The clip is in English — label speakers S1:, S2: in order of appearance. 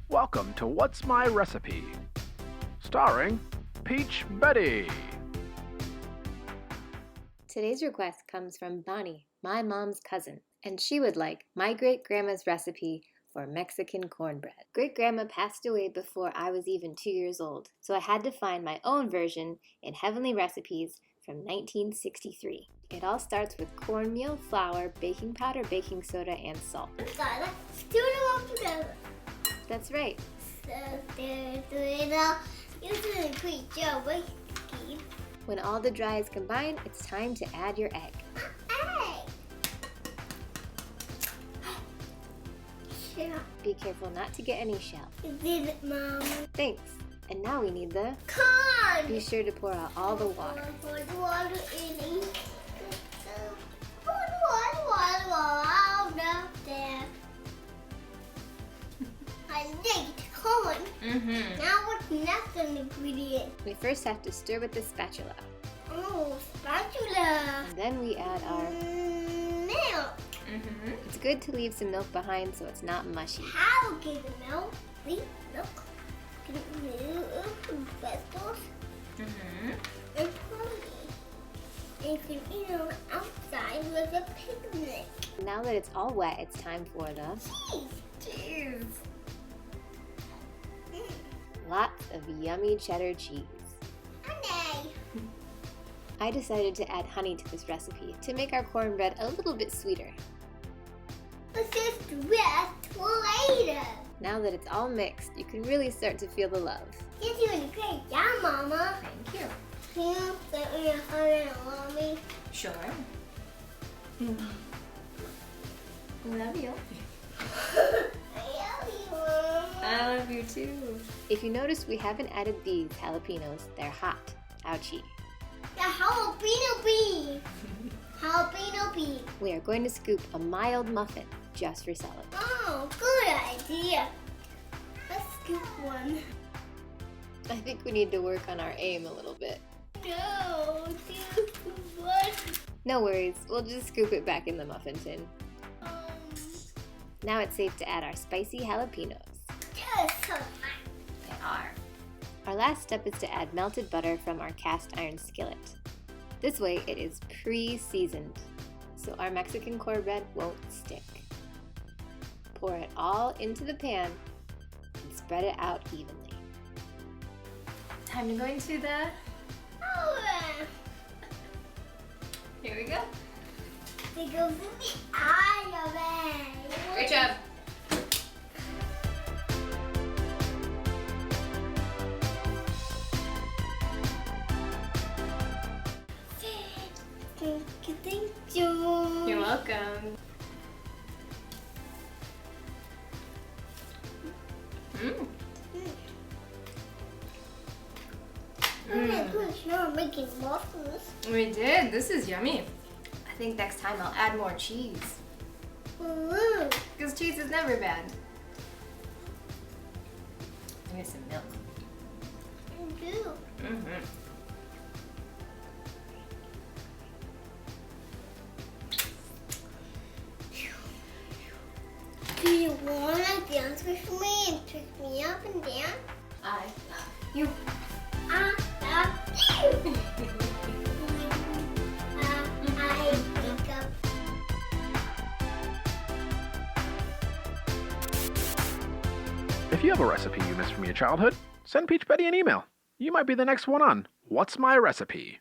S1: Welcome to What's My Recipe? Starring Peach Betty.
S2: Today's request comes from Bonnie, my mom's cousin, and she would like my great-grandma's recipe for Mexican cornbread. Great-grandma passed away before I was even 2 years old, so I had to find my own version in Heavenly Recipes from 1963. It all starts with cornmeal, flour, baking powder, baking soda, and salt.
S3: Let's do it all together.
S2: That's right.
S3: You're doing a great job, right, Steve?
S2: When all the dry is combined, it's time to add your egg.
S3: Egg! Yeah.
S2: Be careful not to get any shell.
S3: You did it, Mom.
S2: Thanks. And now we need the
S3: Corn!
S2: Be sure to pour out all the water.
S3: Pour the water in. Pour the water out there. I like corn. Now what's next ingredient?
S2: We first have to stir with the spatula.
S3: Oh, spatula.
S2: And then we add our
S3: Milk.
S2: It's good to leave some milk behind so it's not mushy.
S3: How get the milk? Leave milk. Get milk, vegetables, and protein. You can eat them outside with a picnic.
S2: Now that it's all wet, it's time for the
S3: Cheese.
S2: lots of yummy cheddar cheese.
S3: Honey.
S2: I decided to add honey to this recipe to make our cornbread a little bit sweeter.
S3: Let's just rest for later.
S2: Now that it's all mixed, you can really start to feel the love.
S3: You're doing a great job, Mama.
S2: Thank you.
S3: Can you set me a honey and love me?
S2: Sure. Love you.
S3: I love you, Mama.
S2: I love you too. If you notice, we haven't added these jalapeños. They're hot. Ouchie.
S3: The jalapeno bean. Jalapeno bean.
S2: We are going to scoop a mild muffin just for salad.
S3: Oh, good idea. Let's scoop one.
S2: I think we need to work on our aim a little bit.
S3: No, too much.
S2: No worries, we'll just scoop it back in the muffin tin.
S3: Um,
S2: Now it's safe to add our spicy jalapenos.
S3: just so much.
S2: They are. Our last step is to add melted butter from our cast iron skillet. This way it is pre-seasoned, so our Mexican cornbread won't stick. Pour it all into the pan and spread it out evenly. Time to go into the...
S3: Oh,
S2: Here we go.
S3: it goes in the eye of it.
S2: Great job.
S3: Thank you.
S2: You're welcome.
S3: Oh my gosh, now I'm making muffins.
S2: We did. This is yummy. I think next time I'll add more cheese. Because cheese is never bad. I need some milk.
S3: I do. Do you want to dance with me and pick me up and dance?
S2: I love you.
S3: I love you. I wake up.
S1: If you have a recipe you missed from your childhood, send Peach Betty an email. You might be the next one on What's My Recipe?